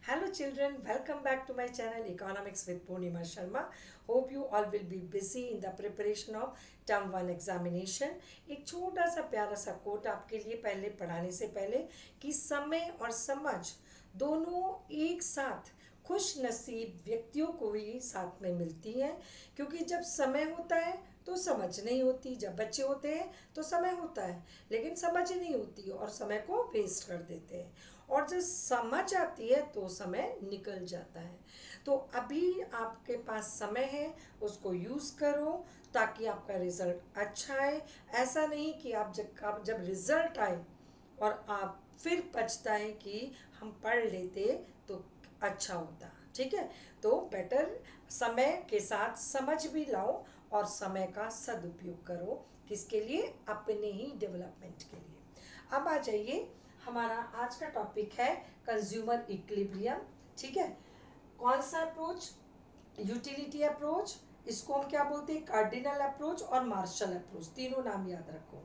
Hello children, welcome back to my channel Economics with Purnima Sharma. Hope you all will be busy in the preparation of term 1 examination. एक छोटा सा प्यारा सा coat आपके लिए पहले पढ़ाने से पहले कि समय और समझ दोनों एक साथ खुश नसीब व्यक्तियों को ही साथ में मिलती हैं, क्योंकि जब समय होता है तो समझ नहीं होती, जब बच्चे होते हैं तो समय होता है लेकिन समझ नहीं होती और समय को वेस्ट कर देते हैं, और जब समझ आती है तो समय निकल जाता है। तो अभी आपके पास समय है, उसको यूज़ करो ताकि आपका रिज़ल्ट अच्छा आए। ऐसा नहीं कि आप जब रिज़ल्ट आए और आप फिर पछताएं कि हम पढ़ लेते तो अच्छा होता। ठीक है, तो बेटर समय के साथ समझ भी लाओ और समय का सदुपयोग करो। किसके लिए? अपने ही डेवलपमेंट के लिए। अब आ जाइए, हमारा आज का टॉपिक है कंज्यूमर इक्विलिब्रियम। ठीक है, कौन सा अप्रोच? यूटिलिटी अप्रोच, इसको हम क्या बोलते हैं? कार्डिनल अप्रोच और मार्शल अप्रोच, तीनों नाम याद रखो।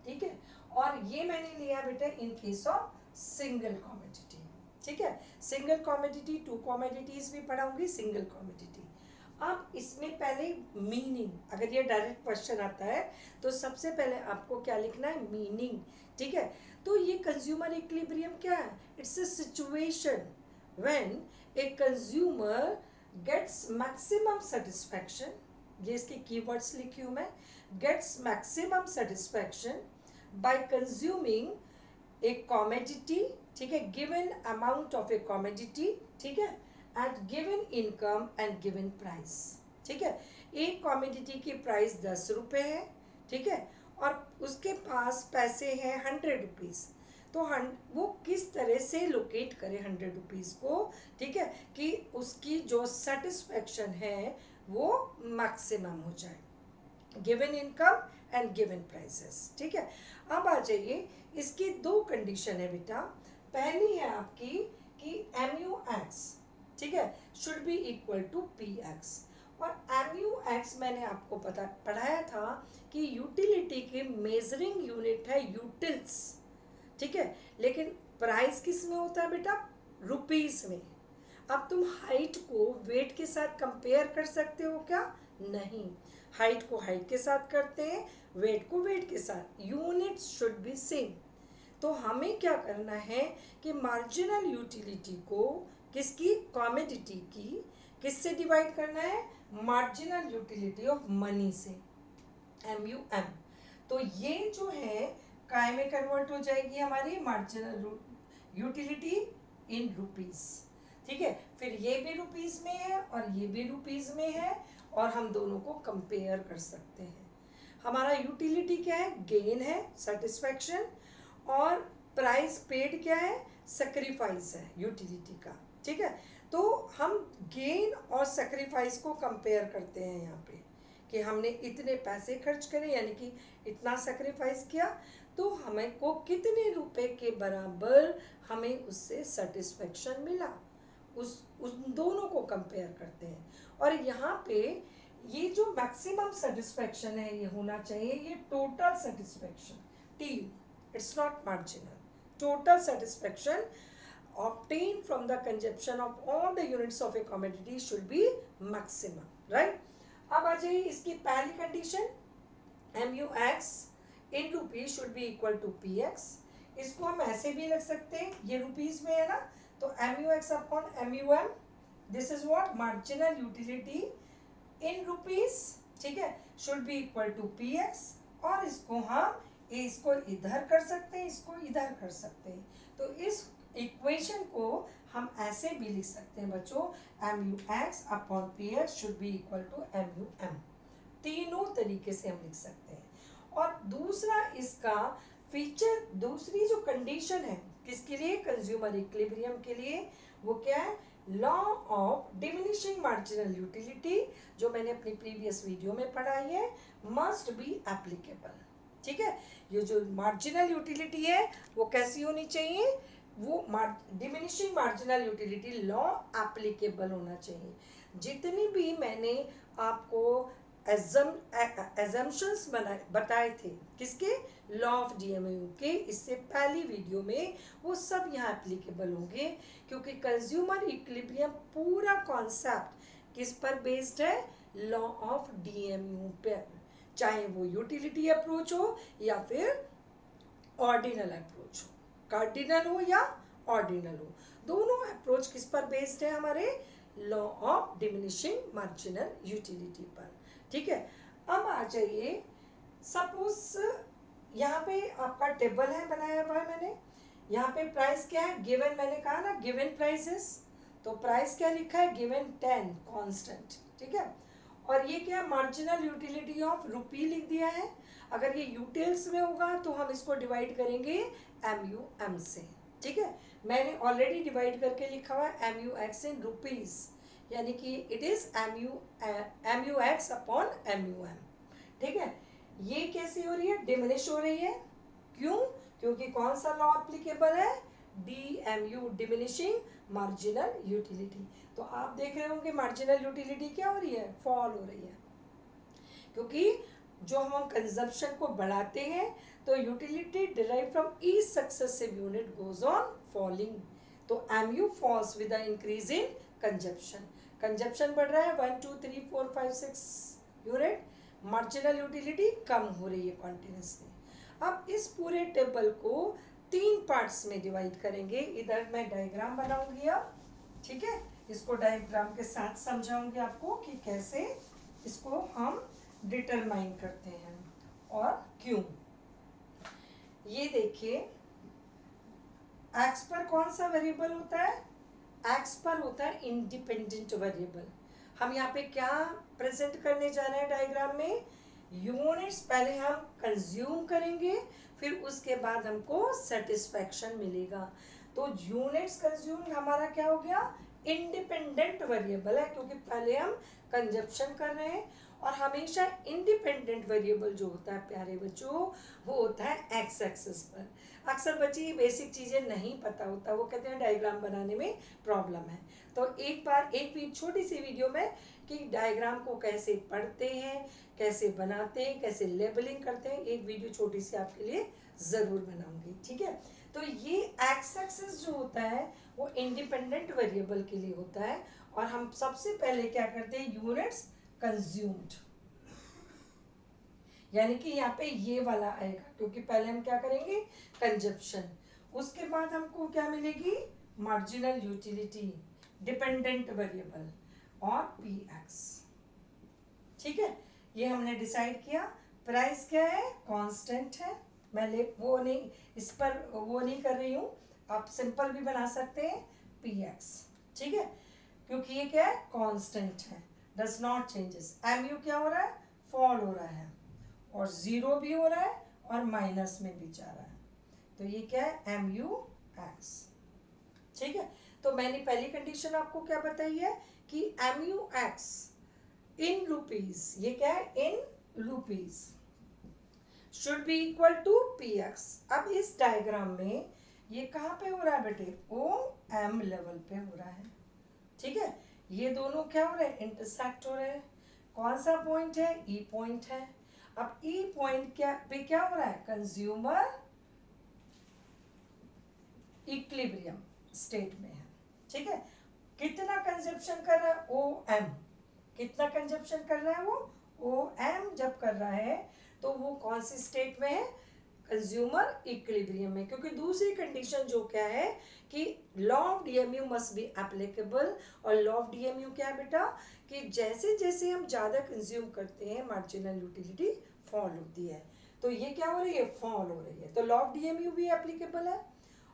ठीक है, और ये मैंने लिया बेटा in case of single commodity. ठीक है, सिंगल कॉमोडिटी, टू कॉमोडिटीज भी पढ़ाऊंगी, सिंगल कॉमोडिटी। अब इसमें पहले मीनिंग, अगर ये डायरेक्ट क्वेश्चन आता है तो सबसे पहले आपको क्या लिखना है? मीनिंग। ठीक है, तो ये कंज्यूमर इक्विलिब्रियम क्या है? It's a situation when a consumer gets maximum satisfaction, ये इसके कीवर्ड्स लिखी हूं मैं, gets maximum satisfaction by consuming a commodity, ठीक है, given amount of a commodity, ठीक है, at given income and given price। ठीक है, एक कॉमोडिटी की प्राइस 10 रुपये है, ठीक है, और उसके पास पैसे हैं 100 रुपीज़। तो वो किस तरह से लोकेट करे 100 रुपीज़ को, ठीक है, कि उसकी जो सेटिस्फैक्शन है वो मैक्सिमम हो जाए, given income and given prices. ठीक है, अब आ जाइए, इसकी दो कंडीशन है बेटा। पहली है आपकी कि एम यू एक्स, ठीक है, should be equal to P X. और एम यू एक्स मैंने आपको पढ़ाया था कि यूटिलिटी की मेजरिंग यूनिट है यूटिल्स। ठीक है, लेकिन प्राइस किस में होता है बेटा? रुपीस में। अब तुम हाइट को वेट के साथ कंपेयर कर सकते हो क्या? नहीं, हाइट को हाइट के साथ करते हैं, वेट को वेट के साथ। Units should be same. तो हमें क्या करना है कि मार्जिनल यूटिलिटी को किसकी? कॉमोडिटी की किससे डिवाइड करना है? मार्जिनल यूटिलिटी ऑफ मनी से, एम यू एम। तो ये जो है काय में कन्वर्ट हो जाएगी हमारी मार्जिनल यूटिलिटी इन रुपीस। ठीक है, फिर ये भी रुपीस में है और ये भी रुपीस में है, और हम दोनों को कंपेयर कर सकते हैं। हमारा यूटिलिटी क्या है? गेन है, सेटिस्फैक्शन, और प्राइस पेड क्या है? सेक्रीफाइस है यूटिलिटी का। ठीक है, तो हम गेन और सेक्रीफाइस को कंपेयर करते हैं यहाँ पे कि हमने इतने पैसे खर्च करे, यानी कि इतना सेक्रीफाइस किया, तो हमें को कितने रुपए के बराबर हमें उससे सेटिस्फेक्शन मिला, उस दोनों को कंपेयर करते हैं। और यहाँ पे ये जो मैक्सिमम सेटिस्फेक्शन है ये होना चाहिए, ये total satisfaction, T, it's not marginal, total satisfaction obtained from the consumption of all the units of a commodity should be maximum, right? अब आ जाइए इसकी पहली condition, M U X in rupees should be equal to P X. इसको हम ऐसे भी लिख सकते हैं, ये रुपीज में है ना, तो M U X upon M U M, this is what? Marginal utility in rupees. ठीक है, should be equal to P X. और इसको हम इसको इधर कर सकते हैं, इसको इधर कर सकते हैं। तो इस इक्वेशन को हम ऐसे भी लिख सकते हैं बच्चों, M U X upon P X should be equal to M U M. तीनों तरीके से हम लिख सकते हैं। और दूसरा इसका फीचर, दूसरी जो कंडीशन है किसके लिए? कंज्यूमर इक्विलिब्रियम के लिए, वो क्या है? Law of diminishing marginal utility, जो मैंने अपनी प्रीवियस वीडियो में पढ़ाई है, मस्ट बी एप्लीकेबल। ठीक है, ये जो मार्जिनल यूटिलिटी है वो कैसी होनी चाहिए? वो diminishing marginal utility law applicable होना चाहिए। जितनी भी मैंने आपको एजम्पशंस बताए थे किसके, लॉ ऑफ डीएमयू के। इससे पहली वीडियो में वो सब यहाँ एप्लीकेबल होंगे, क्योंकि कंज्यूमर इक्विलिब्रियम पूरा कॉन्सेप्ट किस पर बेस्ड है, लॉ ऑफ डीएमयू पे, चाहे वो यूटिलिटी अप्रोच हो या फिर ऑर्डिनल अप्रोच हो, कार्डिनल हो या ऑर्डिनल हो, दोनों अप्रोच किस पर बेस्ड है हमारे, law of diminishing marginal utility पर। ठीक है, अब आ जाइए, सपोज यहाँ पे आपका टेबल है बनाया हुआ है मैंने, यहाँ पे प्राइस क्या है गिवन, मैंने कहा ना गिवन प्राइसेस, तो प्राइस क्या लिखा है, गिवन 10 कांस्टेंट। ठीक है, और ये क्या, मार्जिनल यूटिलिटी ऑफ रुपी लिख दिया है। अगर ये यूटेल्स में होगा तो हम इसको डिवाइड करेंगे एम यू एम से। ठीक है, मैंने ऑलरेडी डिवाइड करके लिखा हुआ है M U X in rupees, यानी कि it is M U X upon M U M. ठीक है, ये कैसी हो रही है, डिमिनिश हो रही है, क्यों, क्योंकि कौन सा लॉ एप्लीकेबल है, D M U, diminishing marginal utility. तो आप देख रहे होंगे मार्जिनल यूटिलिटी क्या हो रही है, फॉल हो रही है, क्योंकि जो हम कंजम्पशन को बढ़ाते हैं तो utility derive from each successive unit goes on falling, तो M U falls with the increase in consumption. Consumption बढ़ रहा है 1 2 3 4 5 6 यूनिट, मार्जिनल यूटिलिटी कम हो रही है कॉन्टिन्यूसली। अब इस पूरे टेबल को 3 पार्ट्स में डिवाइड करेंगे, इधर मैं डायग्राम बनाऊंगी अब। ठीक है, इसको डायग्राम के साथ समझाऊंगी आपको कि कैसे इसको हम डिटरमाइन करते हैं और क्यों। ये देखिए, एक्स पर कौन सा वेरिएबल होता है, एक्स पर होता है इंडिपेंडेंट वेरिएबल। हम यहाँ पे क्या प्रेजेंट करने जा रहे हैं डायग्राम में, यूनिट्स पहले हम कंज्यूम करेंगे, फिर उसके बाद हमको सेटिस्फैक्शन मिलेगा। तो यूनिट्स कंज्यूम हमारा क्या हो गया, इंडिपेंडेंट वेरिएबल है, क्योंकि पहले हम कंजप्शन कर रहे हैं। और हमेशा इंडिपेंडेंट वेरिएबल जो होता है प्यारे बच्चों, वो होता है एक्स एक्सिस पर। अक्सर बच्चे ये बेसिक चीज़ें नहीं पता होता, वो कहते हैं डायग्राम बनाने में प्रॉब्लम है। तो एक बार एक छोटी सी वीडियो में कि डायग्राम को कैसे पढ़ते हैं, कैसे बनाते हैं, कैसे लेबलिंग करते हैं, एक वीडियो छोटी सी आपके लिए ज़रूर बनाऊंगी। ठीक है, तो ये एक्स एक्सिस जो होता है वो इंडिपेंडेंट वेरिएबल के लिए होता है, और हम सबसे पहले क्या करते हैं, यूनिट्स कंज्यूम्ड, यानी कि यहाँ पे ये वाला आएगा, क्योंकि पहले हम क्या करेंगे, कंजप्शन, उसके बाद हमको क्या मिलेगी, मार्जिनल यूटिलिटी, डिपेंडेंट वेरिएबल और पी एक्स। ठीक है, ये हमने डिसाइड किया। प्राइस क्या है, कांस्टेंट है, मैं वो नहीं, इस पर वो नहीं कर रही हूँ, आप सिंपल भी बना सकते हैं, पी एक्स। ठीक है, क्योंकि ये क्या है, कांस्टेंट है, डज नॉट चेंजेस। एम यू क्या हो रहा है, फॉल हो रहा है, और जीरो भी हो रहा है और माइनस में भी जा रहा है, तो ये क्या है, एम यू एक्स। ठीक है, तो मैंने पहली कंडीशन आपको क्या बताई है कि M U X in rupees, ये क्या है, in rupees, should be equal to P X. अब इस डायग्राम में ये कहाँ पे हो रहा है बेटे, ओ एम लेवल पे हो रहा है। ठीक है, ये दोनों क्या हो रहे हैं, इंटरसेक्ट हो रहे हैं। कौन सा पॉइंट है, ई पॉइंट है। अब ई पॉइंट क्या हो रहा है, कंज्यूमर इक्विलिब्रियम स्टेट में है। ठीक है, कितना कंजप्शन कर रहा है, ओ एम, कितना कंजप्शन कर रहा है वो, ओ एम जब कर रहा है तो वो कौन सी स्टेट में है, कंज्यूमर इक्विलिब्रियम में। क्योंकि दूसरी कंडीशन जो क्या है कि law of DMU must be applicable, और लॉ ऑफ डीएमयू क्या है बेटा, कि जैसे जैसे हम ज़्यादा कंज्यूम करते हैं मार्जिनल यूटिलिटी फॉल होती है, तो ये क्या हो रही है, फॉल हो रही है, तो लॉ ऑफ डीएमयू भी एप्लीकेबल है।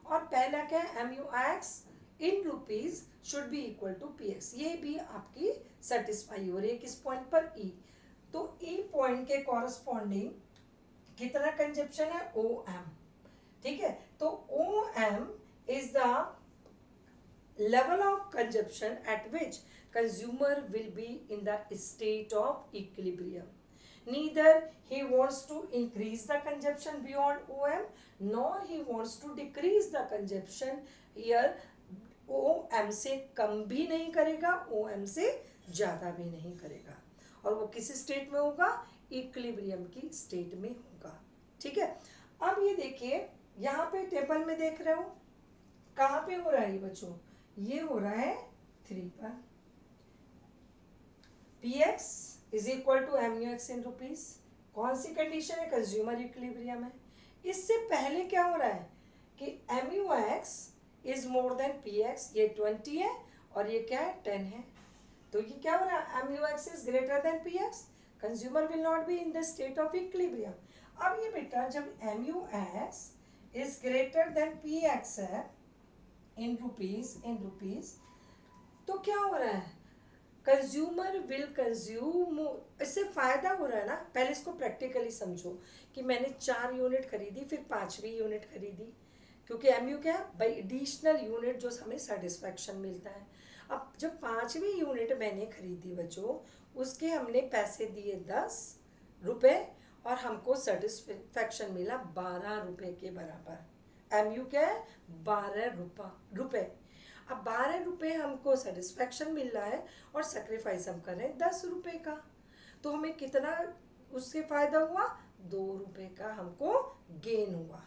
और पहला क्या है, M U X in rupees should be equal to P X, ये भी आपकी सेटिस्फाई हो रही है किस पॉइंट पर, ई। तो ई पॉइंट के कॉरस्पॉन्डिंग कितना कंजप्शन है, ओ एम। ठीक है, तो O M is the level of consumption at which consumer will be in the state of equilibrium. Neither he wants to increase the consumption beyond OM, nor he wants to decrease the consumption here. OM से कम भी नहीं करेगा, OM से ज़्यादा भी नहीं करेगा, और वो किस स्टेट में होगा, इक्विलिब्रियम की स्टेट में होगा। ठीक है, अब ये देखिए यहाँ पे टेबल में देख रहे हो कहाँ पे हो रहा है ये बच्चों, ये हो रहा है 3 पर। px is equal to MUX in rupees, कौन सी कंडीशन है, कंज्यूमर इक्विलिब्रियम है। इससे पहले क्या हो रहा है कि MUX is more than px, ये 20 है और ये क्या है 10 है, तो ये क्या हो रहा है, MUX is greater than px, consumer will not be in the state of equilibrium. अब ये बेटा जब MUX is greater than px है इन रुपीज, तो क्या हो रहा है, कंज्यूमर विल कंज्यूम, इससे फायदा हो रहा है ना। पहले इसको प्रैक्टिकली समझो कि मैंने 4 यूनिट खरीदी, फिर 5वीं यूनिट खरीदी, क्योंकि MU क्या है बाई एडिशनल यूनिट जो हमें सेटिस्फैक्शन मिलता है। अब जब 5वीं यूनिट मैंने खरीदी बच्चों, उसके हमने पैसे दिए 10 रुपये और हमको सेटिस्फैक्शन मिला 12 रुपये के बराबर। MU क्या है 12 रुपये। अब 12 रुपये हमको सेटिस्फैक्शन मिल रहा है और सेक्रीफाइस हम कर रहे हैं 10 रुपये का, तो हमें कितना उससे फायदा हुआ, 2 रुपये का हमको गेन हुआ।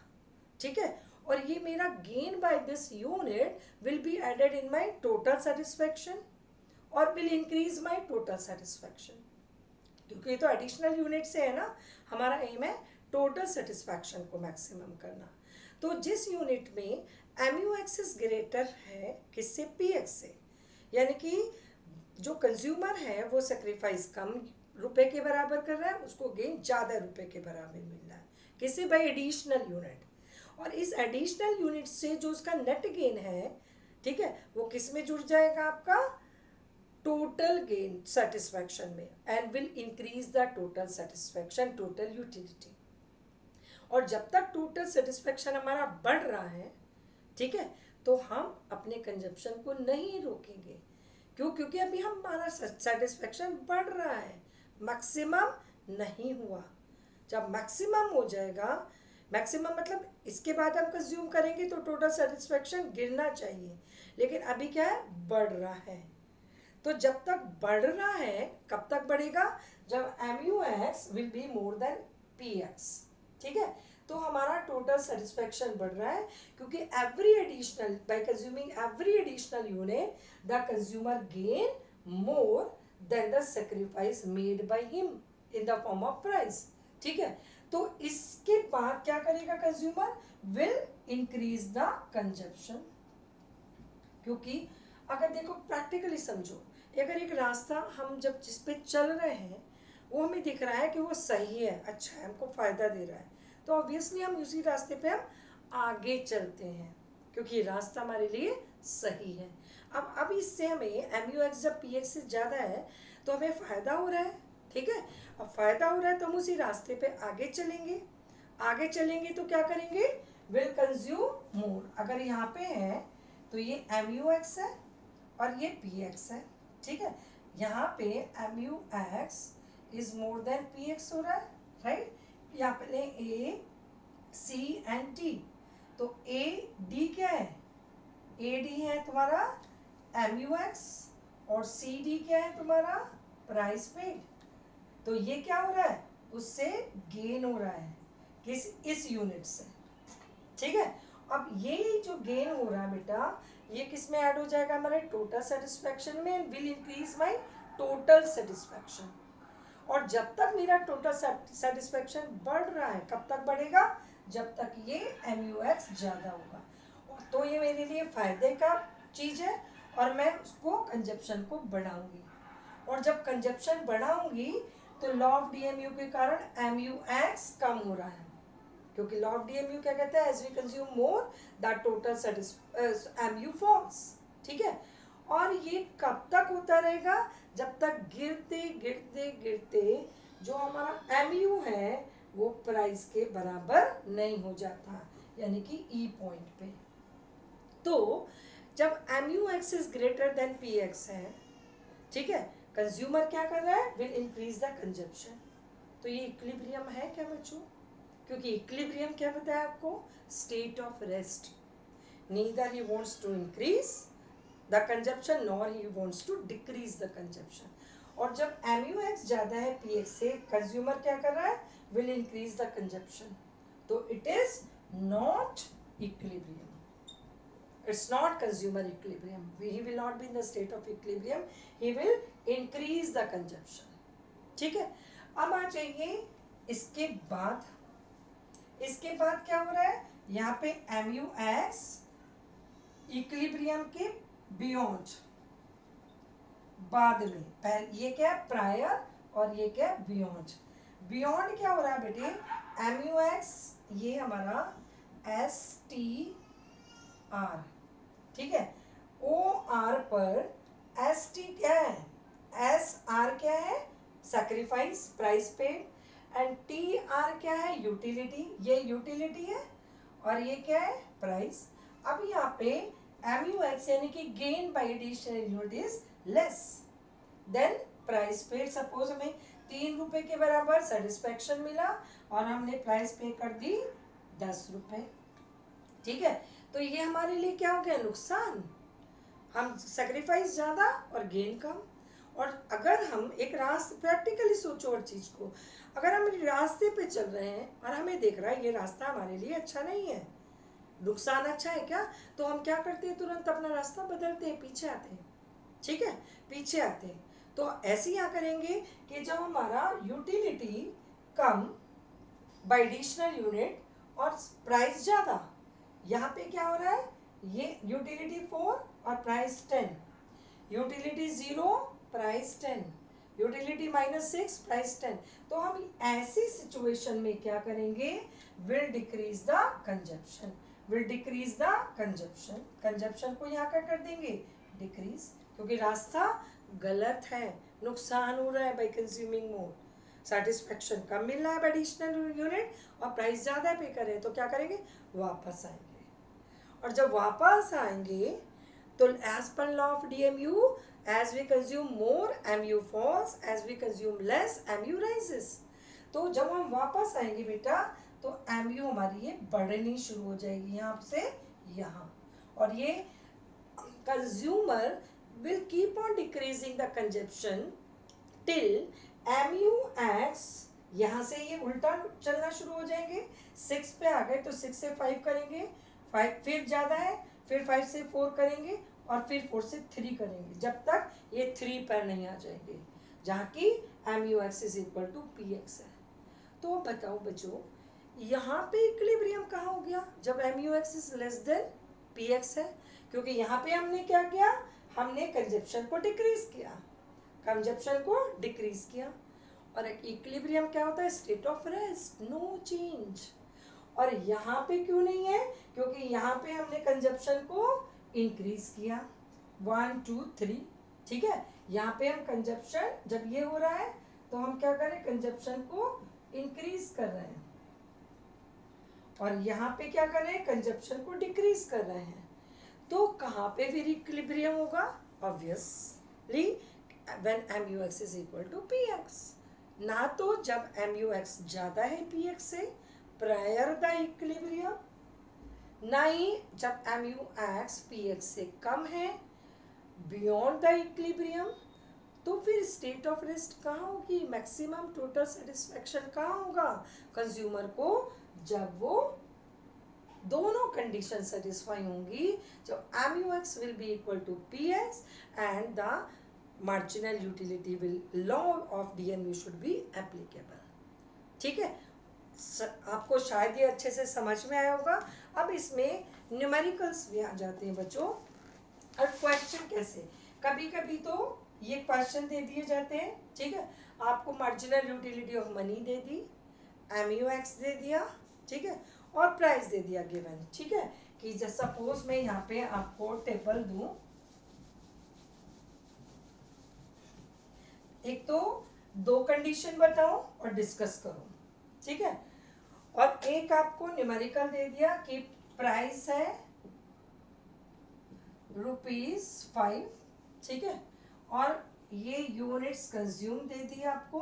ठीक है, और ये मेरा gain by this unit will be added in my total satisfaction और will increase my total satisfaction, क्योंकि ये तो एडिशनल यूनिट से है ना, हमारा एम है टोटल सेटिस्फैक्शन को मैक्सिमम करना। तो जिस यूनिट में MUX इज ग्रेटर है किससे, PX से, यानी कि जो कंज्यूमर है वो सेक्रीफाइस कम रुपए के बराबर कर रहा है, उसको गेन ज़्यादा रुपए के बराबर मिल रहा है, किससे, बाय एडिशनल यूनिट। और इस एडिशनल यूनिट से जो उसका नेट गेन है, ठीक है, वो किस में जुड़ जाएगा, आपका टोटल गेन सेटिस्फैक्शन में, and will increase the total satisfaction, total utility. और जब तक टोटल सेटिस्फैक्शन हमारा बढ़ रहा है, ठीक है, तो हम अपने कंजप्शन को नहीं रोकेंगे। क्यों, क्योंकि अभी हमारा सेटिस्फैक्शन बढ़ रहा है, मैक्सिमम नहीं हुआ। जब मैक्सिमम हो जाएगा, मैक्सिमम मतलब इसके बाद हम कंज्यूम करेंगे तो टोटल सेटिस्फैक्शन गिरना चाहिए, लेकिन अभी क्या है, बढ़ रहा है। तो जब तक बढ़ रहा है, कब तक बढ़ेगा, जब MUX will be more than PX। ठीक है, तो हमारा टोटल सेटिस्फैक्शन बढ़ रहा है, क्योंकि every additional, bye consuming every additional unit the consumer gain more than the sacrifice made by him in the form of price. ठीक है, तो इसके बाद क्या करेगा, consumer will increase the consumption. क्योंकि अगर देखो प्रैक्टिकली समझो, अगर एक रास्ता हम जब जिस पे चल रहे हैं वो हमें दिख रहा है कि वो सही है, अच्छा है, हमको फ़ायदा दे रहा है, तो ऑब्वियसली हम उसी रास्ते पे हम आगे चलते हैं, क्योंकि ये रास्ता हमारे लिए सही है। अब इससे हमें MUX जब PX से ज़्यादा है तो हमें फ़ायदा हो रहा है। ठीक है, अब फ़ायदा हो रहा है तो हम उसी रास्ते पे आगे चलेंगे। आगे चलेंगे तो क्या करेंगे, विल कंज्यूम मोर। अगर यहाँ पे है तो ये MUX है और ये PX है। ठीक है, यहाँ पे MUX is more than PX हो रहा है, राइट। यहाँ पे A C एंड D, तो AD क्या है, AD है तुम्हारा MUX और CD क्या है तुम्हारा प्राइस पेड। तो ये क्या हो रहा है, उससे गेन हो रहा है, किस, इस यूनिट से। ठीक है, अब ये जो गेन हो रहा है बेटा, ये किस में ऐड हो जाएगा, हमारे टोटल सेटिस्फैक्शन में, and will increase my total satisfaction. और जब तक मेरा टोटल सेटिस्फैक्शन बढ़ रहा है, कब तक बढ़ेगा, जब तक ये MUX ज़्यादा होगा, तो ये मेरे लिए फ़ायदे का चीज़ है और मैं उसको कंजप्शन को बढ़ाऊंगी। और जब कंजप्शन बढ़ाऊंगी तो लॉ ऑफ DMU के कारण MUX कम हो रहा है, क्योंकि लॉ ऑफ DMU क्या कहता है, as we consume more the total MU falls. ठीक है, और ये कब तक होता रहेगा, जब तक गिरते गिरते गिरते जो हमारा MU है वो प्राइस के बराबर नहीं हो जाता, यानी कि E पॉइंट पे। तो जब MUX is greater than PX है, ठीक है, कंज्यूमर क्या कर रहा है, विल इंक्रीज द कंजप्शन। तो ये इक्विलिब्रियम है क्या बच्चों, क्योंकि इक्विलिब्रियम क्या बताया आपको, state of rest. Neither he wants to increase the consumption nor he wants to decrease the consumption. और जब एम यू एक्स ज़्यादा है पी एक्स से, कंज्यूमर क्या कर रहा है, विल इंक्रीज द कंजप्शन. तो it is not equilibrium. It's not consumer equilibrium. He will not be in the state of equilibrium. He will increase the consumption. ठीक है. अब आ जाइए इसके बाद क्या हो रहा है, यहाँ पे एम यू एक्स इक्विलिब्रियम के बियॉन्ड, बाद में. पहले ये क्या है, प्रायर, और ये क्या है, बियॉन्ड. बियॉन्ड क्या हो रहा है बेटे, एम यू एक्स ये हमारा एस टी आर, ठीक है. ओ आर पर एस टी क्या है, एस आर क्या है, sacrifice, price paid, and T R क्या है, यूटिलिटी. ये यूटिलिटी है और ये क्या है, प्राइस. अब यहाँ पे एम यू एक्स यानी कि gain by additional unit is less than price paid. Suppose हमें 3 रुपए के बराबर सेटिस्फेक्शन मिला और हमने प्राइस पे कर दी 10 रुपए. ठीक है. तो ये हमारे लिए क्या हो गया, नुकसान. हम सेक्रीफाइस ज़्यादा और गेन कम. और अगर हम एक रास्ते, प्रैक्टिकली सोचो और चीज़ को, अगर हम रास्ते पे चल रहे हैं और हमें देख रहा है ये रास्ता हमारे लिए अच्छा नहीं है, नुकसान अच्छा है क्या, तो हम क्या करते हैं, तुरंत अपना रास्ता बदलते हैं, पीछे आते हैं. ठीक है, पीछे आते हैं. तो ऐसे यहाँ करेंगे कि जब हमारा utility come by additional unit और प्राइस ज़्यादा, यहाँ पे क्या हो रहा है, ये यूटिलिटी 4 और price 10, utility 0 price 10, utility -6 price 10. तो हम ऐसी सिचुएशन में क्या करेंगे, will decrease the consumption, will decrease the consumption. Consumption को यहाँ क्या कर देंगे, डिक्रीज, क्योंकि रास्ता गलत है, नुकसान हो रहा है बाई कंज्यूमिंग मोर. सेटिस्फेक्शन कम मिल रहा है एडिशनल यूनिट और प्राइस ज़्यादा पे करें, तो क्या करेंगे, वापस आएंगे. और जब वापस आएंगे तो एज पर law of DMU, as we consume more MU falls, as we consume less MU rises. तो जब हम वापस आएंगे बेटा तो MU हमारी ये बढ़नी शुरू हो जाएगी यहाँ से यहाँ. और ये consumer will keep on decreasing the consumption till MUX, यहाँ से ये उल्टा चलना शुरू हो जाएंगे. 6 पे आ गए तो 6 से 5 करेंगे, 5 फिर ज़्यादा है, फिर 5 से 4 करेंगे और फिर 4 से 3 करेंगे, जब तक ये 3 पर नहीं आ जाएंगे, जहाँ की MUX is equal to PX है. तो बताओ बच्चों, यहाँ पे इक्विलिब्रियम कहाँ हो गया, जब MUX is less than PX है, क्योंकि यहाँ पे हमने क्या किया, हमने कंजप्शन को डिक्रीज किया, कंजप्शन को डिक्रीज किया. और इक्विलिब्रियम क्या होता है, state of rest, no change. और यहाँ पे क्यों नहीं है, क्योंकि यहाँ पे हमने कंजप्शन को इंक्रीज किया 1 2 3. ठीक है, यहाँ पे हम कंजप्शन जब ये हो रहा है तो हम क्या करें, कंजप्शन को इंक्रीज कर रहे हैं, और यहाँ पे क्या कर रहे हैं, कंजप्शन को डिक्रीज कर रहे हैं. तो कहाँ पे फिर इक्विलिब्रियम होगा, obviously when MUX is equal to PX. ना तो जब MUX ज़्यादा है PX से प्रायर द इक्विलिब्रियम, ना ही जब MUX PX से कम है बियॉन्ड द इक्विलिब्रियम. तो फिर स्टेट ऑफ रेस्ट कहाँ होगी, मैक्सिमम टोटल सेटिस्फेक्शन कहाँ होगा कंज्यूमर को, जब वो दोनों कंडीशन सेटिस्फाई होंगी, जब MUX will be equal to PX and the marginal utility will, law of DMU should be applicable. ठीक है, आपको शायद ये अच्छे से समझ में आया होगा. अब इसमें न्यूमेरिकल्स भी आ जाते हैं बच्चों. और क्वेश्चन कैसे, कभी कभी तो ये क्वेश्चन दे दिए जाते हैं. ठीक है, आपको marginal utility of money they the, MUX दे दिया, ठीक है, और प्राइस दे दिया गिवन. ठीक है, कि जैसे सपोज मैं यहाँ पे आपको टेबल दूं, एक तो 2 कंडीशन बताओ और डिस्कस करो. ठीक है, और एक आपको न्यूमेरिकल दे दिया कि प्राइस है ₹5. ठीक है, और ये यूनिट्स कंज्यूम दे दिया आपको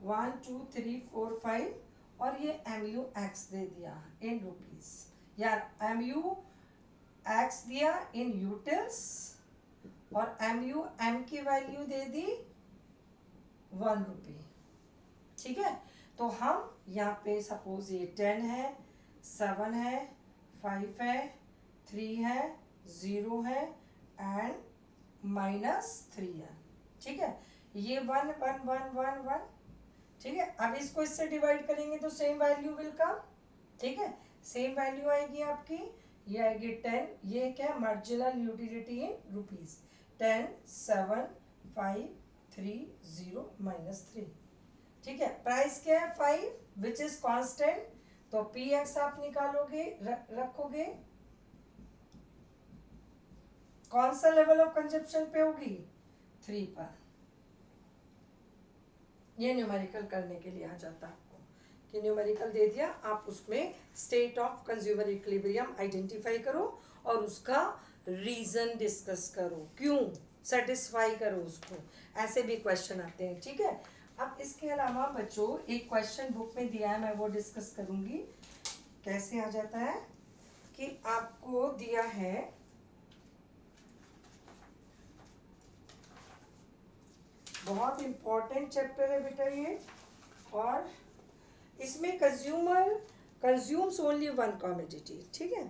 1 2 3 4 5, और ये MUX दे दिया इन रुपीस, या MUX दिया इन यूटिल्स, और MUM की वैल्यू दे दी 1 रुपी। ठीक है, तो हम यहाँ पे सपोज ये 10 है, 7 है, 5 है, 3 है, 0 है एंड -3 है। ठीक है, ये 1 1 1 1 1। ठीक है, अब इसको इससे डिवाइड करेंगे तो सेम वैल्यू विल कम। ठीक है, सेम वैल्यू आएगी आपकी, ये आएगी 10। ये क्या, मार्जिनल यूटिलिटी इन रुपीज, 10 7 5 3 0 -3। ठीक है, प्राइस क्या है 5 विच इज कांस्टेंट, तो पी एक्स आप निकालोगे, रखोगे, कौन सा लेवल ऑफ कंजप्शन पे होगी, 3 पर। ये न्यूमेरिकल करने के लिए आ जाता है आपको कि न्यूमेरिकल दे दिया, आप उसमें state of consumer equilibrium identify करो और उसका रीजन डिस्कस करो, क्यों सेटिस्फाई करो उसको। ऐसे भी क्वेश्चन आते हैं। ठीक है, अब इसके अलावा बच्चों एक क्वेश्चन बुक में दिया है, मैं वो डिस्कस करूंगी। कैसे आ जाता है कि आपको दिया है बहुत इंपॉर्टेंट चैप्टर है बेटा ये, और इसमें consumer consumes only one commodity. ठीक है,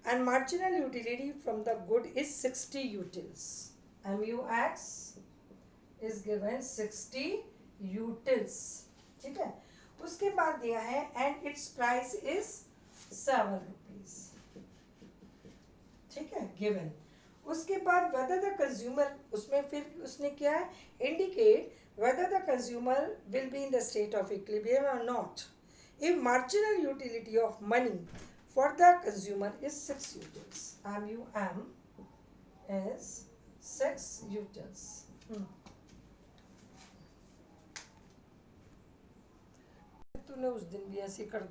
and marginal utility from the good is 60 utils, MUX is given 60 utils. ठीक है, उसके बाद दिया है and it's price is 7 rupees. ठीक है, गिवन। उसके बाद वेदर द कंज्यूमर, उसमें फिर उसने क्या है, indicate whether the consumer will be in the state of equilibrium or not if marginal utility of money for the consumer is 6 utils, MUM is 6 utils। तूने उस दिन भी ऐसे कर